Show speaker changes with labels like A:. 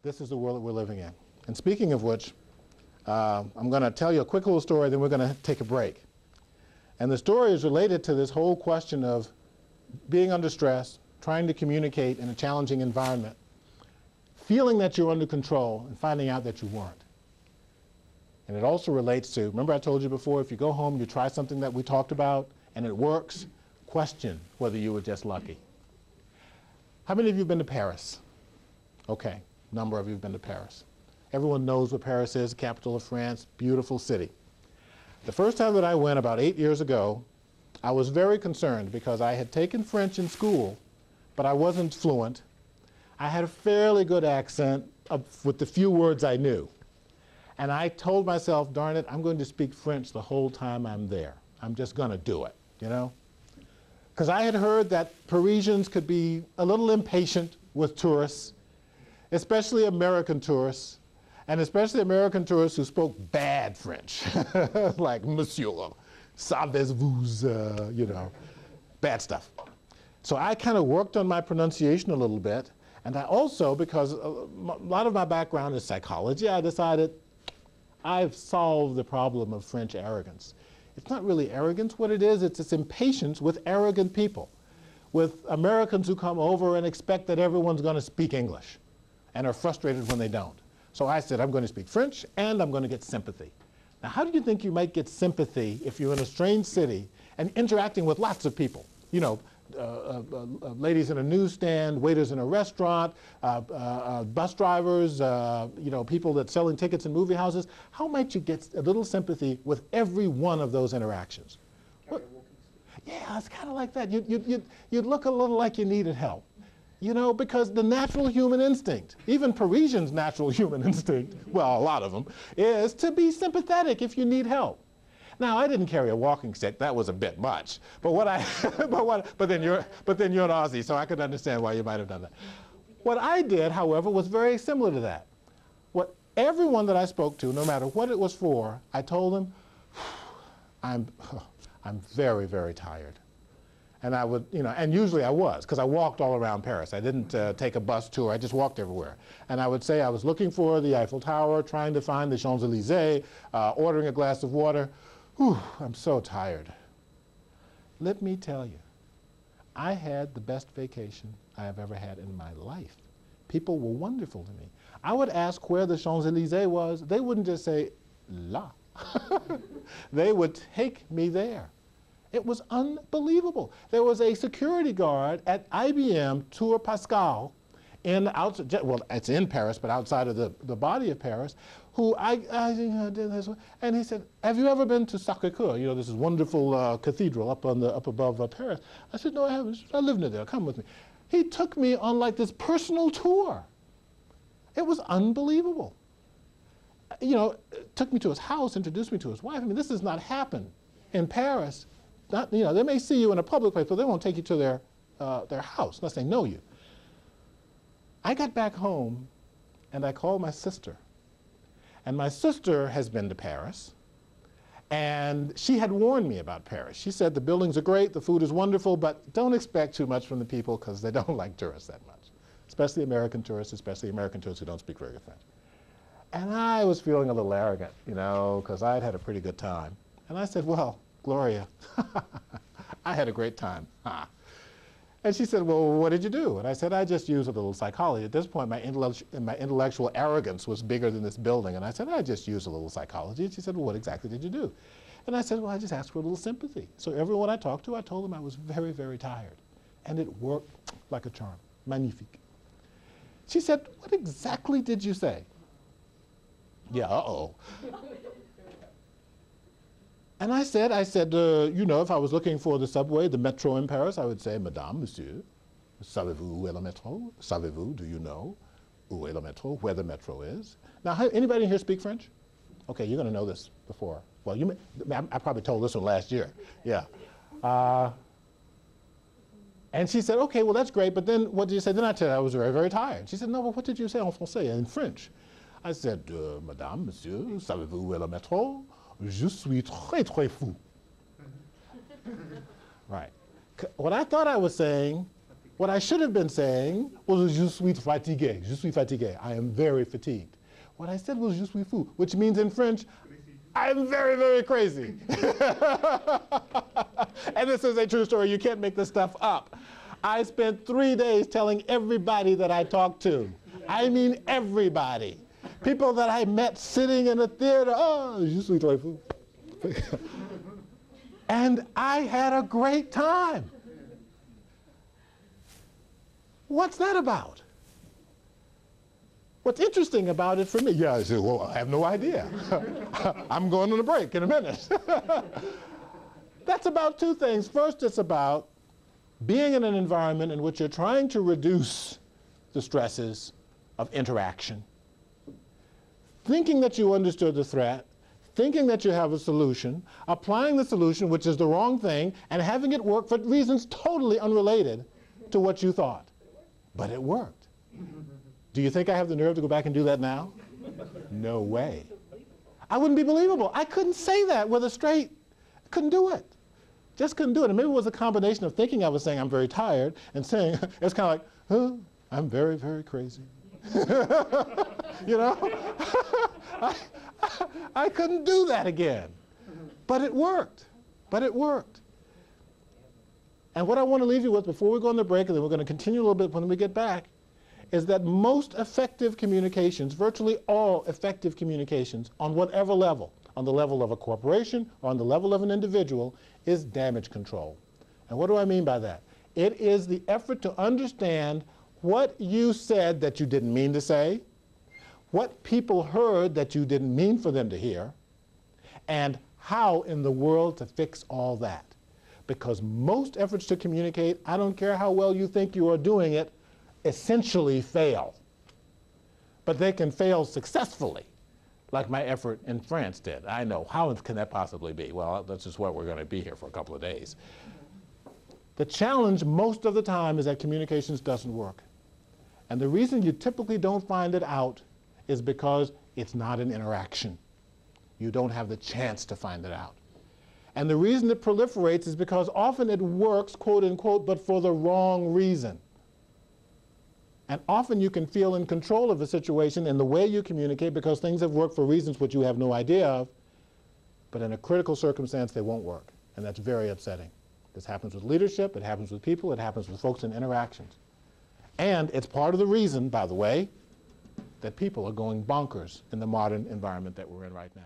A: This is the world that we're living in. And speaking of which, I'm going to tell you a quick little story, then we're going to take a break. And the story is related to this whole question of being under stress, trying to communicate in a challenging environment, feeling that you're under control, and finding out that you weren't. And it also relates to, remember I told you before, if you go home, you try something that we talked about, and it works, question whether you were just lucky. How many of you have been to Paris? Okay, a number of you have been to Paris. Everyone knows what Paris is, the capital of France, beautiful city. The first time that I went, about 8 years ago, I was very concerned because I had taken French in school, but I wasn't fluent. I had a fairly good accent with the few words I knew. And I told myself, darn it, I'm going to speak French the whole time I'm there. I'm just going to do it, you know? Because I had heard that Parisians could be a little impatient with tourists, especially American tourists, and especially American tourists who spoke bad French, like Monsieur, savez-vous, you know, bad stuff. So I kind of worked on my pronunciation a little bit, and I also, because a lot of my background is psychology, I decided I've solved the problem of French arrogance. It's not really arrogance. What it is, it's this impatience with arrogant people, with Americans who come over and expect that everyone's going to speak English and are frustrated when they don't. So I said, I'm going to speak French, and I'm going to get sympathy. Now, how do you think you might get sympathy if you're in a strange city and interacting with lots of people? You know, ladies in a newsstand, waiters in a restaurant, bus drivers, you know, people that selling tickets in movie houses. How might you get a little sympathy with every one of those interactions? Well, yeah, it's kind of like that. You'd look a little like you needed help. You know, because the natural human instinct, even Parisians' natural human instinct, well, a lot of them, is to be sympathetic if you need help. Now, I didn't carry a walking stick. That was a bit much. But then you're an Aussie, so I could understand why you might have done that. What I did, however, was very similar to that. What everyone that I spoke to, no matter what it was for, I told them, I'm very, very tired. And I would, you know, and usually I was, because I walked all around Paris. I didn't take a bus tour, I just walked everywhere. And I would say I was looking for the Eiffel Tower, trying to find the Champs-Élysées, ordering a glass of water. Whew, I'm so tired. Let me tell you, I had the best vacation I have ever had in my life. People were wonderful to me. I would ask where the Champs-Élysées was. They wouldn't just say, là. They would take me there. It was unbelievable. There was a security guard at IBM Tour Pascal well, it's in Paris, but outside of the body of Paris, who did this, and he said, have you ever been to Sacré-Cœur? You know, this is wonderful cathedral up above Paris. I said, no, I haven't. I live near there. Come with me. He took me on like this personal tour. It was unbelievable. You know, took me to his house, introduced me to his wife. I mean, this does not happen in Paris. Not, you know, they may see you in a public place, but they won't take you to their house unless they know you. I got back home, and I called my sister. And my sister has been to Paris, and she had warned me about Paris. She said the buildings are great, the food is wonderful, but don't expect too much from the people because they don't like tourists that much, especially American tourists who don't speak very good French. And I was feeling a little arrogant, you know, because I had had a pretty good time. And I said, well, Gloria, I had a great time. And she said, well, what did you do? And I said, I just used a little psychology. At this point, my intellectual arrogance was bigger than this building. And I said, I just used a little psychology. And she said, well, what exactly did you do? And I said, well, I just asked for a little sympathy. So everyone I talked to, I told them I was very, very tired. And it worked like a charm. Magnifique. She said, what exactly did you say? Yeah, uh-oh. And I said, you know, if I was looking for the subway, the metro in Paris, I would say, Madame, Monsieur, savez-vous où est le métro? Savez-vous, do you know où est le métro, where the metro is? Now, anybody here speak French? Okay, you're going to know this before. Well, I probably told this one last year. Yeah. And she said, okay, well, that's great, but then what did you say? Then I said I was very, very tired. She said, no, but what did you say en français, in French? I said, Madame, Monsieur, savez-vous où est le métro? Je suis très, très fou. Right. What I thought I was saying What I should have been saying was je suis fatigué, je suis fatigué. I am very fatigued. What I said was je suis fou, which means in French, I'm very, very crazy. And this is a true story. You can't make this stuff up. I spent 3 days telling everybody that I talked to. I mean everybody. People that I met sitting in a theater, oh, je suis très fou. And I had a great time. What's that about? What's interesting about it for me? Yeah, I said, well, I have no idea. I'm going on a break in a minute. That's about two things. First, it's about being in an environment in which you're trying to reduce the stresses of interaction, thinking that you understood the threat, thinking that you have a solution, applying the solution, which is the wrong thing, and having it work for reasons totally unrelated to what you thought. But it worked. Do you think I have the nerve to go back and do that now? No way. I wouldn't be believable. I couldn't say that with a straight, couldn't do it. Just couldn't do it. And maybe it was a combination of thinking I was saying I'm very tired and saying, it's kind of like, oh, I'm very, very crazy. You know? I couldn't do that again. But it worked. But it worked. And what I want to leave you with before we go on the break, and then we're going to continue a little bit when we get back, is that most effective communications, virtually all effective communications, on whatever level, on the level of a corporation or on the level of an individual, is damage control. And what do I mean by that? It is the effort to understand what you said that you didn't mean to say, what people heard that you didn't mean for them to hear, and how in the world to fix all that. Because most efforts to communicate, I don't care how well you think you are doing it, essentially fail. But they can fail successfully, like my effort in France did. I know, how can that possibly be? Well, that's just what we're going to be here for a couple of days. The challenge most of the time is that communications doesn't work. And the reason you typically don't find it out is because it's not an interaction. You don't have the chance to find it out. And the reason it proliferates is because often it works, quote unquote, but for the wrong reason. And often you can feel in control of a situation in the way you communicate because things have worked for reasons which you have no idea of, but in a critical circumstance they won't work. And that's very upsetting. This happens with leadership, it happens with people, it happens with folks in interactions. And it's part of the reason, by the way, that people are going bonkers in the modern environment that we're in right now.